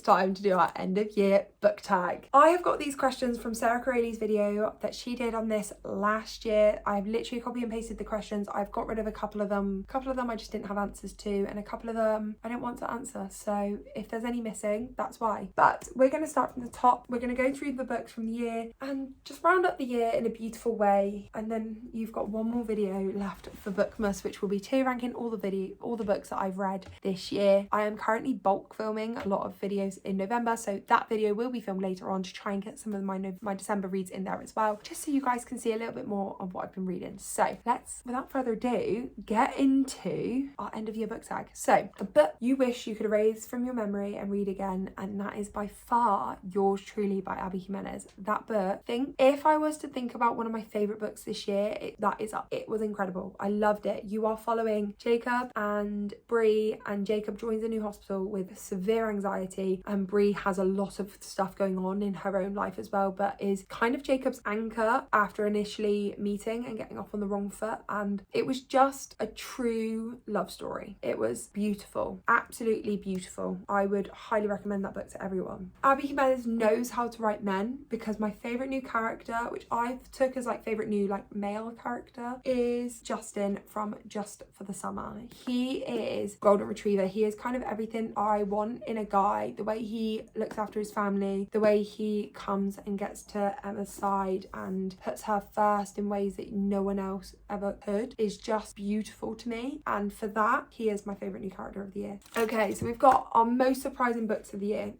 time to do our end of year book tag. I have got these questions from Sarah Corelli's video that she did on this last year. I've literally copy and pasted the questions. I've got rid of a couple of them. A couple of them I just didn't have answers to, and a couple of them I didn't want to answer. So if there's any missing, that's why. But we're going to start from the top. We're going to go through the books from the year and just round up the year in a beautiful way. And then you've got one more video left for Bookmas, which will be tier ranking all the books that I've read this year. I am currently bulk filming a lot of videos in November, so that video will be filmed later on to try and get some of my December reads in there as well, just so you guys can see a little bit more of what I've been reading. So let's, without further ado, get into our end of year book tag. So a book you wish you could erase from your memory and read again, and that is by far Yours Truly by Abby Jimenez. That book, if I was to think about one of my favourite books this year, it was incredible. I loved it. You are following Jacob and Bree, and Jacob joins a new hospital with severe anxiety, and Bree has a lot of stuff going on in her own life as well, but is kind of Jacob's anchor after initially meeting and getting off on the wrong foot. And it was just a true love story. It was beautiful, absolutely beautiful. I would highly recommend that book to everyone. Abby Jimenez knows how to write men, because my favourite new character, which I've took as like favourite new like male character, is Justin from Just for the Summer. He is golden retriever. He is kind of everything I want in a guy. The way he looks after his family, the way he comes and gets to Emma's side and puts her first in ways that no one else ever could, is just beautiful to me. And for that, he is my favourite new character of the year. Okay, so we've got our most surprising books of the year.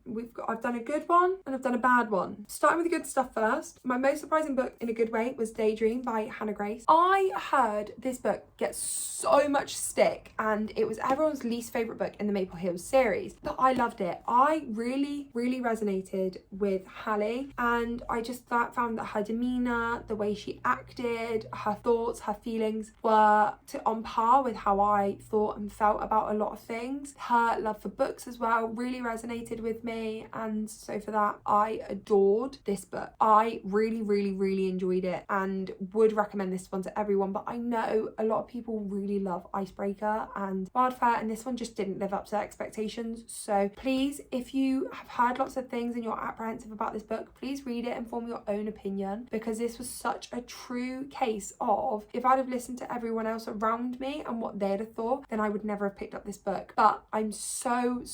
I've done a good one and I've done a bad one. Starting with the good stuff first, my most surprising book in a good way was Daydream by Hannah Grace. I heard this book get so much stick, and it was everyone's least favourite book in the Maple Hills series, but I loved it. I really resonated with Hallie, and I just found that her demeanour, the way she acted, her thoughts, her feelings were on par with how I thought and felt about a lot of things. Her love for books as well really resonated with me, and so for that I adored this book. I really enjoyed it and would recommend this one to everyone, but I know a lot of people really love Icebreaker and Wildfire, and this one just didn't live up to their expectations. So please, if you have heard lots of things and you're apprehensive about this book, please read it and form your own opinion, because this was such a true case of, if I'd have listened to everyone else around me and what they'd have thought, then I would never have picked up this book. But I'm so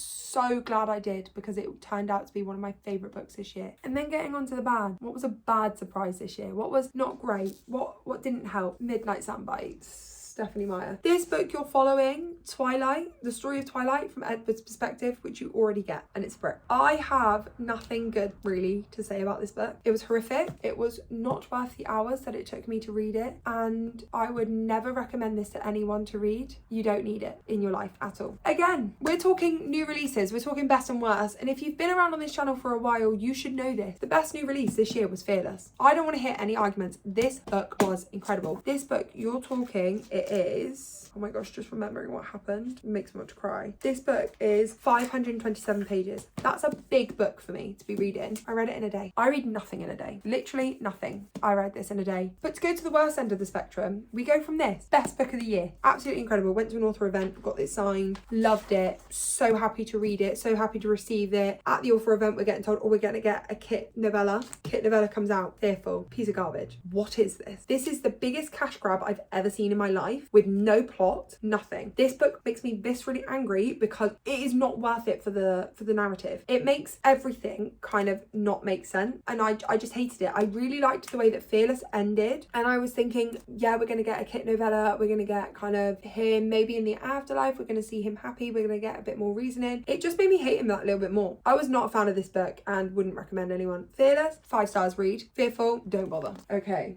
glad I did, because it turned out to be one of my favourite books this year. And then getting on to the bad. What was a bad surprise this year? What was not great? What didn't help? Midnight Sun by Stephanie Meyer. This book you're following, Twilight, the story of Twilight from Edward's perspective, which you already get, and it's Brit. I have nothing good really to say about this book. It was horrific. It was not worth the hours that it took me to read it, and I would never recommend this to anyone to read. You don't need it in your life at all. Again, we're talking new releases, we're talking best and worst, and if you've been around on this channel for a while, you should know this. The best new release this year was Fearless. I don't want to hear any arguments. This book was incredible. This book you're talking, it is, oh my gosh, just remembering what happened makes me want to cry. This book is 527 pages. That's a big book for me to be reading. I read it in a day. I read nothing in a day. Literally nothing. I read this in a day. But to go to the worst end of the spectrum, we go from this. Best book of the year. Absolutely incredible. Went to an author event, got this signed, loved it. So happy to read it. So happy to receive it. At the author event, we're getting told, oh, we're going to get a kit novella. Kit novella comes out. Fearful. Piece of garbage. What is this? This is the biggest cash grab I've ever seen in my life, with no plot, nothing. This book makes me viscerally angry because it is not worth it for the narrative. It makes everything kind of not make sense, and I just hated it. I really liked the way that Fearless ended, and I was thinking, yeah, we're gonna get a kit novella, we're gonna get kind of him maybe in the afterlife, we're gonna see him happy, we're gonna get a bit more reasoning. It just made me hate him that little bit more. I was not a fan of this book and wouldn't recommend anyone. Fearless, 5 stars read. Fearful, don't bother. Okay,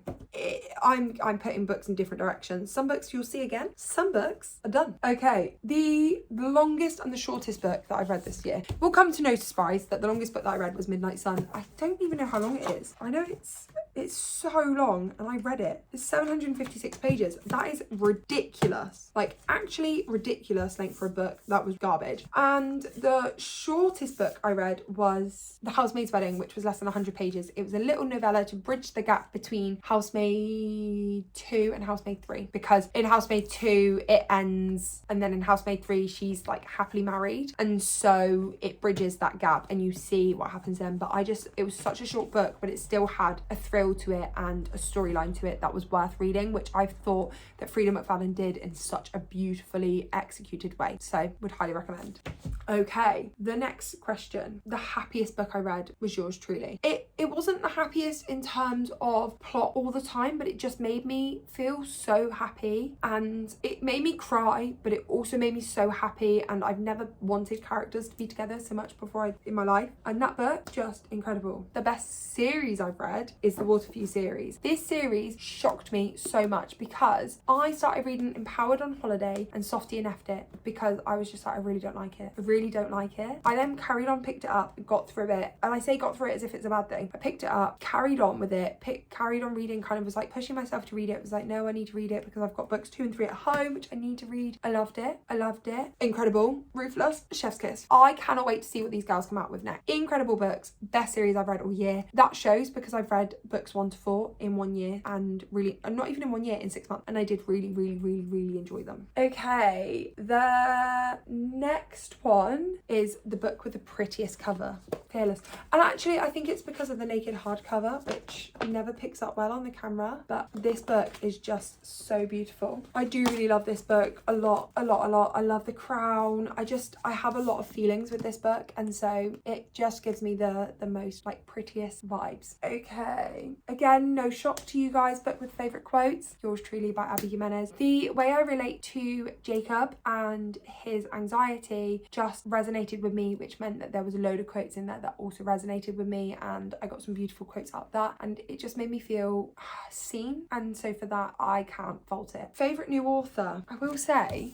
I'm putting books in different directions. Some books you'll see again, some books are done. Okay, the longest and the shortest book that I've read this year will come to no surprise that the longest book that I read was Midnight Sun. I don't even know how long it is. I know it's It's so long and I read it. It's 756 pages. That is ridiculous. Like, actually ridiculous length for a book. That was garbage. And the shortest book I read was The Housemaid's Wedding, which was less than 100 pages. It was a little novella to bridge the gap between Housemaid 2 and Housemaid 3, because in Housemaid 2 it ends, and then in Housemaid 3 she's like happily married, and so it bridges that gap and you see what happens then. But it was such a short book, but it still had a thrill to it and a storyline to it that was worth reading, which I thought that Frida McFadden did in such a beautifully executed way. So would highly recommend. Okay, the next question. The happiest book I read was yours truly. It wasn't the happiest in terms of plot all the time, but it just made me feel so happy, and it made me cry, but it also made me so happy, and I've never wanted characters to be together so much before in my life. And that book, just incredible. The best series I've read is the Waterview series. This series shocked me so much because I started reading Empowered on holiday and Softy and Effed It because I was just like, I really don't like it. I really don't like it. I then carried on, picked it up, got through it. And I say got through it as if it's a bad thing. I picked it up, carried on with it, carried on reading, kind of was like pushing myself to read it. Was like, no, I need to read it because I've got books 2 and 3 at home, which I need to read. I loved it. I loved it. Incredible. Ruthless. Chef's kiss. I cannot wait to see what these girls come out with next. Incredible books. Best series I've read all year. That shows because I've read books 1 to 4 in 1 year, and really, not even in 1 year, in 6 months. And I did really, really, really, really enjoy them. Okay. The next one is the book with the prettiest cover. Fearless. And actually, I think it's because of the naked hardcover, which never picks up well on the camera, but this book is just so beautiful. I do really love this book a lot. I love the crown. I have a lot of feelings with this book, and so it just gives me the most like prettiest vibes. Okay, again, no shock to you guys, book with favorite quotes. Yours truly by Abby Jimenez. The way I relate to Jacob and his anxiety just resonated with me, which meant that there was a load of quotes in there that also resonated with me, and I got some beautiful quotes out of that, and it just made me feel seen, and so for that I can't fault it. Favorite new author, I will say,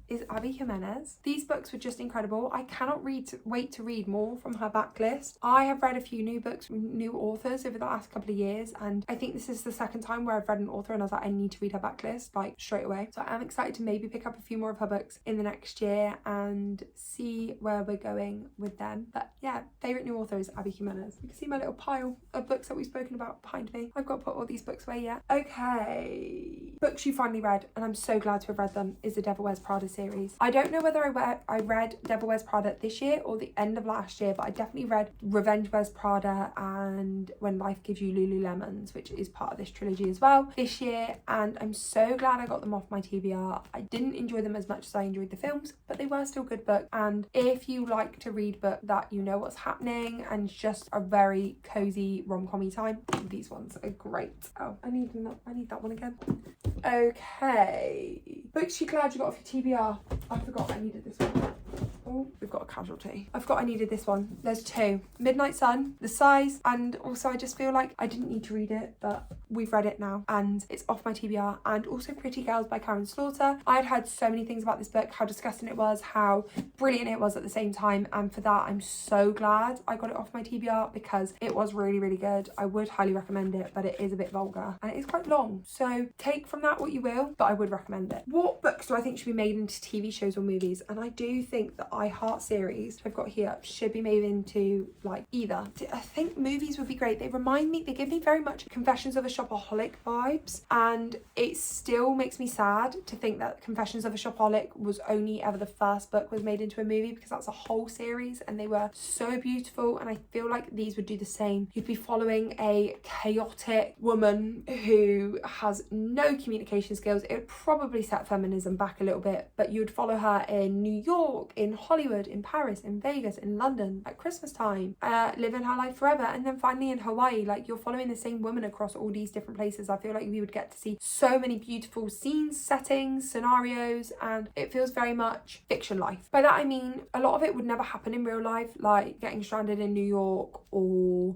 is Abby Jimenez. These books were just incredible. I cannot wait to read more from her backlist. I have read a few new books from new authors over the last couple of years, and I think this is the second time where I've read an author and I was like, I need to read her backlist like straight away. So I am excited to maybe pick up a few more of her books in the next year and see where we're going with them. But yeah, favourite new author is Abby Jimenez. You can see my little pile of books that we've spoken about behind me. I've got to put all these books away yet. Okay, books you finally read, and I'm so glad to have read them, is the Devil Wears Prada series. I don't know whether I read Devil Wears Prada this year or the end of last year, but I definitely read Revenge Wears Prada and When Life Gives You Lululemons, which is part of this trilogy as well, this year, and I'm so glad I got them off my TBR. I didn't enjoy them as much as I enjoyed the films, but they were still good books, and if you like to read books that you know what's happening and just a very cozy rom-com-y time, these ones are great. Oh, I need that one again. Okay, books you're glad you got off your TBR. I forgot I needed this one. Oh, we've got a casualty. I forgot I needed this one. There's 2. Midnight Sun, the size, and also I just feel like I didn't need to read it, but we've read it now and it's off my TBR. And also Pretty Girls by Karen Slaughter. I had heard so many things about this book, how disgusting it was, how brilliant it was at the same time, and for that I'm so glad I got it off my TBR because it was really, really good. I would highly recommend it, but it is a bit vulgar and it is quite long, so take from that what you will, but I would recommend it. What books do I think should be made into TV shows or movies? And I do think the I Heart series I've got here should be made into like either. I think movies would be great. They give me very much Confessions of a Shopaholic vibes, and it still makes me sad to think that Confessions of a Shopaholic was only ever the first book was made into a movie, because that's a whole series and they were so beautiful, and I feel like these would do the same. You'd be following a chaotic woman who has no communication skills. It would probably set feminism back a little bit, but you would follow her in New York, in Hollywood, in Paris, in Vegas, in London at Christmas time, living her life forever, and then finally in Hawaii. Like, you're following the same woman across all these different places. I feel like we would get to see so many beautiful scenes, settings, scenarios, and it feels very much fiction life. By that I mean a lot of it would never happen in real life, like getting stranded in New York or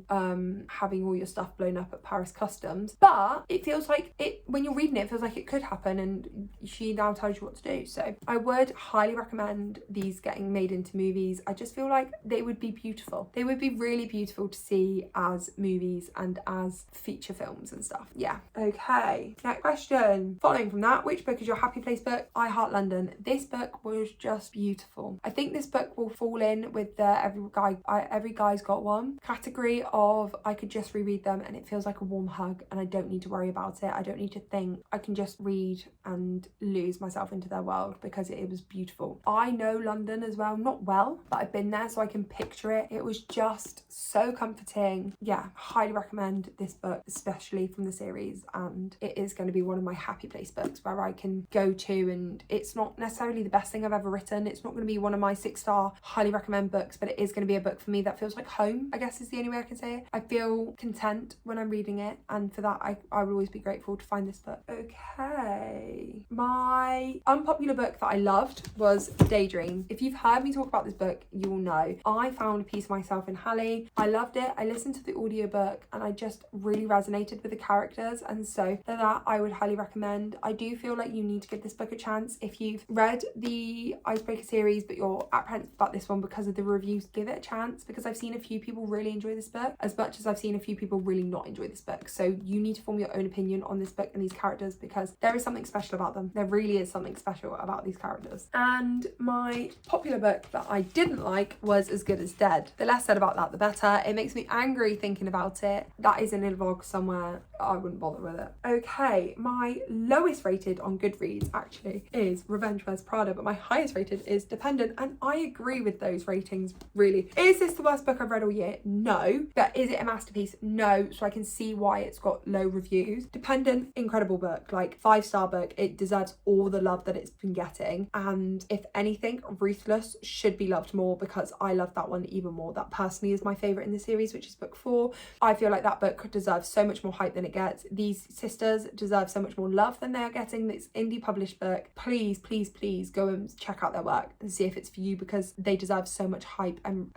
having all your stuff blown up at Paris Customs, but it feels like it, when you're reading it, it feels like it could happen, and she now tells you what to do. So I would highly recommend these getting getting made into movies. I just feel like they would be beautiful. They would be really beautiful to see as movies and as feature films and stuff. Yeah. Okay, next question. Following from that, which book is your happy place book? I Heart London. This book was just beautiful. I think this book will fall in with the every guy's got one category of I could just reread them and it feels like a warm hug and I don't need to worry about it. I don't need to think. I can just read and lose myself into their world because it was beautiful. I know London as well, not well, but I've been there so I can picture it. It was just so comforting. Yeah, highly recommend this book, especially from the series, and it is going to be one of my happy place books where I can go to, and it's not necessarily the best thing I've ever written. It's not going to be one of my 6-star highly recommend books, but it is going to be a book for me that feels like home, I guess is the only way I can say it. I feel content when I'm reading it, and for that I will always be grateful to find this book. Okay, my unpopular book that I loved was Daydream. If you've heard me talk about this book, you will know I found a piece of myself in Hallie. I loved it. I listened to the audiobook and I just really resonated with the characters, and so for that I would highly recommend. I do feel like you need to give this book a chance. If you've read the Icebreaker series but you're apprehensive about this one because of the reviews, give it a chance, because I've seen a few people really enjoy this book as much as I've seen a few people really not enjoy this book. So you need to form your own opinion on this book and these characters, because there is something special about them. There really is something special about these characters. And my popular book that I didn't like was As Good as Dead. The less said about that, the better. It makes me angry thinking about it. That is in a vlog somewhere. I wouldn't bother with it. Okay, my lowest rated on Goodreads actually is Revenge Wears Prada, but my highest rated is Dependent, and I agree with those ratings, really. Is this the worst book I've read all year? No. But is it a masterpiece? No. So I can see why it's got low reviews. Dependent, incredible book, like 5-star book. It deserves all the love that it's been getting, and if anything, Ruthless should be loved more because I love that one even more. That personally is my favourite in the series, which is book 4. I feel like that book deserves so much more hype than it gets. These sisters deserve so much more love than they are getting. This indie published book, please, please, please go and check out their work and see if it's for you, because they deserve so much hype and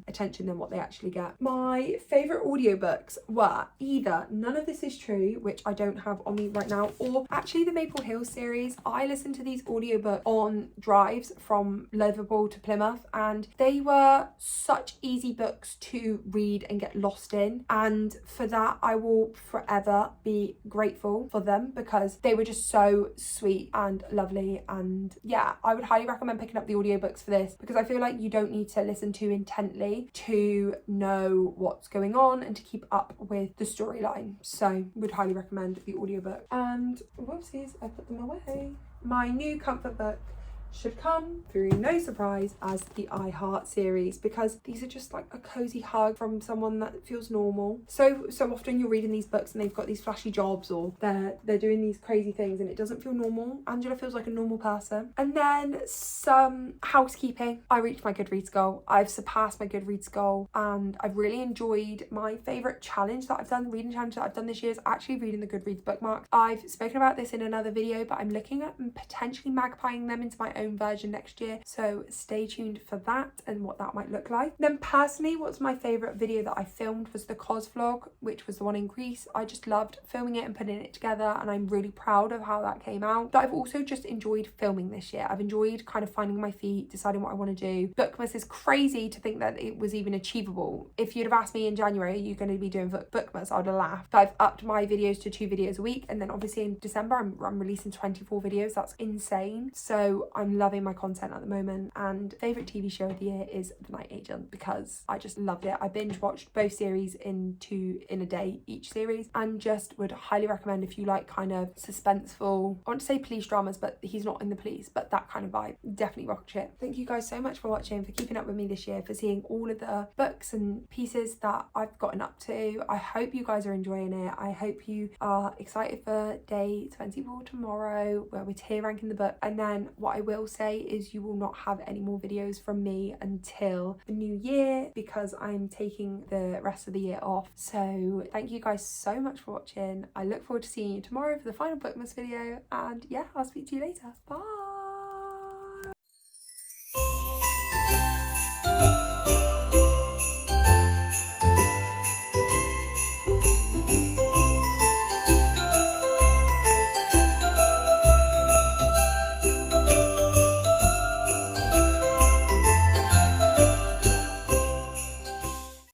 attention than what they actually get. My favourite audiobooks were either None of This Is True, which I don't have on me right now, or actually the Maple Hill series. I listened to these audiobooks on drives from Liverpool to Plymouth, and they were such easy books to read and get lost in, and for that I will forever be grateful for them because they were just so sweet and lovely. And yeah, I would highly recommend picking up the audiobooks for this, because I feel like you don't need to listen too intently to know what's going on and to keep up with the storyline. So would highly recommend the audiobook. And whoopsies, I put them away. My new comfort book should come through no surprise as the I Heart series, because these are just like a cozy hug from someone that feels normal. So often you're reading these books and they've got these flashy jobs, or they're doing these crazy things, and it doesn't feel normal. Angela feels like a normal person. And then some housekeeping. I reached my Goodreads goal. I've surpassed my Goodreads goal, and I've really enjoyed my favourite challenge that I've done, reading challenge that I've done this year, is actually reading the Goodreads bookmark. I've spoken about this in another video, but I'm looking at potentially magpieing them into my own version next year, so stay tuned for that and what that might look like. Then personally, what's my favourite video that I filmed was the Cos vlog, which was the one in Greece. I just loved filming it and putting it together, and I'm really proud of how that came out. But I've also just enjoyed filming this year. I've enjoyed kind of finding my feet, deciding what I want to do. Bookmas is crazy to think that it was even achievable. If you'd have asked me in January, you're going to be doing Bookmas, I'd have laughed. But I've upped my videos to 2 videos a week, and then obviously in December I'm releasing 24 videos. That's insane. So I'm loving my content at the moment. And favourite TV show of the year is The Night Agent, because I just loved it. I binge watched both series in a day, each series, and just would highly recommend if you like kind of suspenseful, I want to say police dramas, but he's not in the police, but that kind of vibe. Definitely watch it. Thank you guys so much for watching, for keeping up with me this year, for seeing all of the books and pieces that I've gotten up to. I hope you guys are enjoying it. I hope you are excited for day 24 tomorrow, where we're tier ranking the book. And then what I will say is you will not have any more videos from me until the new year, because I'm taking the rest of the year off. So thank you guys so much for watching. I look forward to seeing you tomorrow for the final Bookmas video, and yeah, I'll speak to you later. Bye.